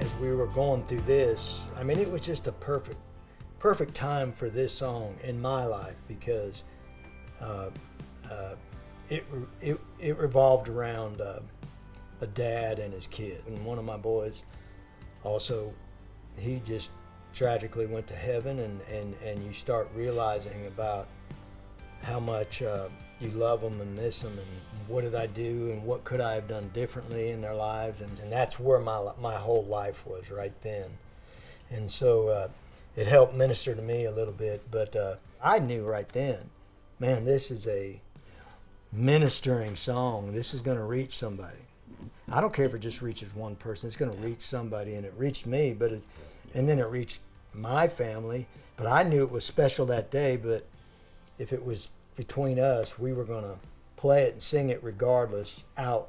as we were going through this, I mean, it was just a perfect time for this song in my life, because it revolved around a dad and his kid. And one of my boys also, he just tragically went to heaven, and you start realizing about how much you love them and miss them, and what did I do and what could I have done differently in their lives, and that's where my whole life was right then. And so it helped minister to me a little bit, but I knew right then, man, this is a ministering song. This is going to reach somebody. I don't care if it just reaches one person. It's going to reach somebody, and it reached me, and then it reached my family. But I knew it was special that day, but if it was between us, we were going to play it and sing it regardless out,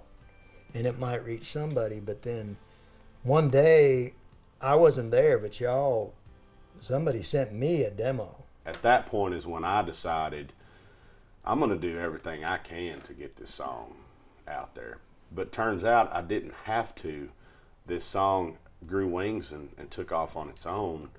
and it might reach somebody. But then one day, I wasn't there, but somebody sent me a demo. At that point is when I decided I'm going to do everything I can to get this song out there. But turns out I didn't have to. This song grew wings and took off on its own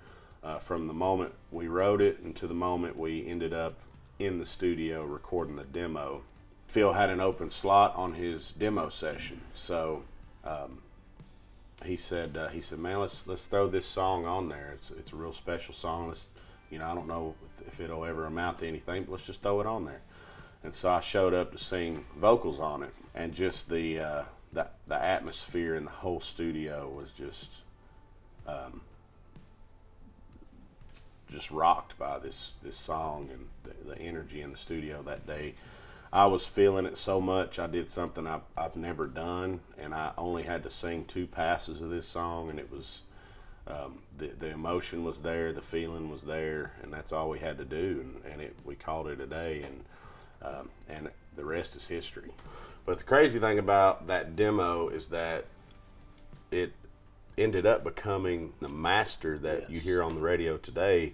from the moment we wrote it and to the moment we ended up in the studio recording the demo. Phil had an open slot on his demo session, so he said, man, let's throw this song on there. It's a real special song. I don't know if it'll ever amount to anything, but let's just throw it on there. And so I showed up to sing vocals on it, and just the atmosphere in the whole studio was just rocked by this song and the energy in the studio that day. I was feeling it so much. I did something I've never done, and I only had to sing 2 passes of this song, and it was the emotion was there, the feeling was there, and that's all we had to do, and we called it a day, and the rest is history. But the crazy thing about that demo is that it ended up becoming the master that you hear on the radio today.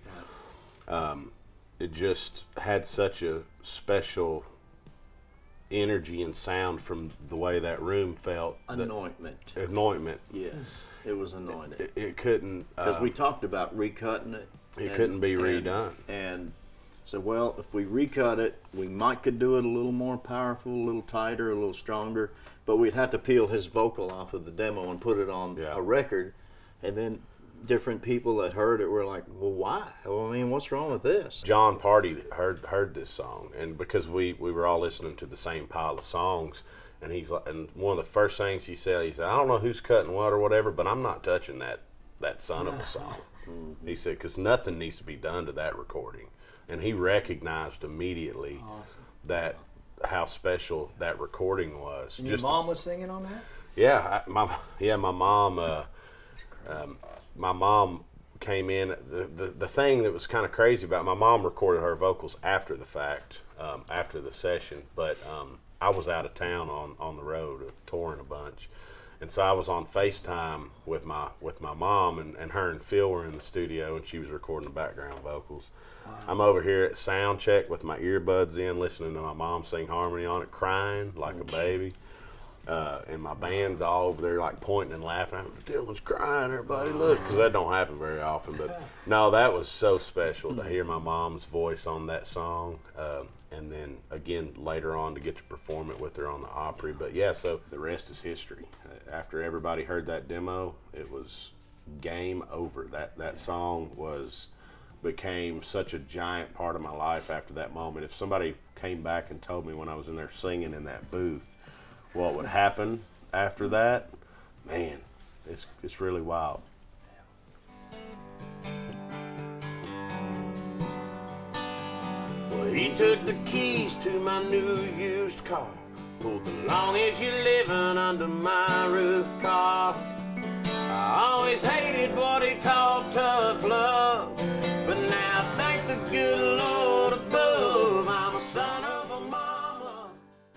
It just had such a special energy and sound from the way that room felt. Anointment. Yes, it was anointed. It couldn't... Because we talked about recutting it. It couldn't be redone. And so, well, if we recut it, we could do it a little more powerful, a little tighter, a little stronger, but we'd have to peel his vocal off of the demo and put it on a record. And then different people that heard it were like, well, why? Well, I mean, what's wrong with this? John Party heard this song, and because we were all listening to the same pile of songs, and he's like, and one of the first things he said, I don't know who's cutting what or whatever, but I'm not touching that son of a song. Mm-hmm. He said, because nothing needs to be done to that recording. And he recognized immediately how special that recording was. And your mom was singing on that? Yeah, my mom. My mom came in. The thing that was kind of crazy about my mom recorded her vocals after the fact, after the session. But I was out of town on the road touring a bunch, and so I was on FaceTime with my mom, and her and Phil were in the studio, and she was recording the background vocals. Wow. I'm over here at sound check with my earbuds in, listening to my mom sing harmony on it, crying like a baby. And my band's all over there like pointing and laughing. Dillon's crying, everybody look, because that don't happen very often. But no, that was so special to hear my mom's voice on that song, and then again later on to get to perform it with her on the Opry. But yeah, so the rest is history. After everybody heard that demo, it was game over. That song became such a giant part of my life after that moment. If somebody came back and told me when I was in there singing in that booth what would happen after that, man, it's really wild. Well, he took the keys to my new used car, pulled the long as you're living under my roof car.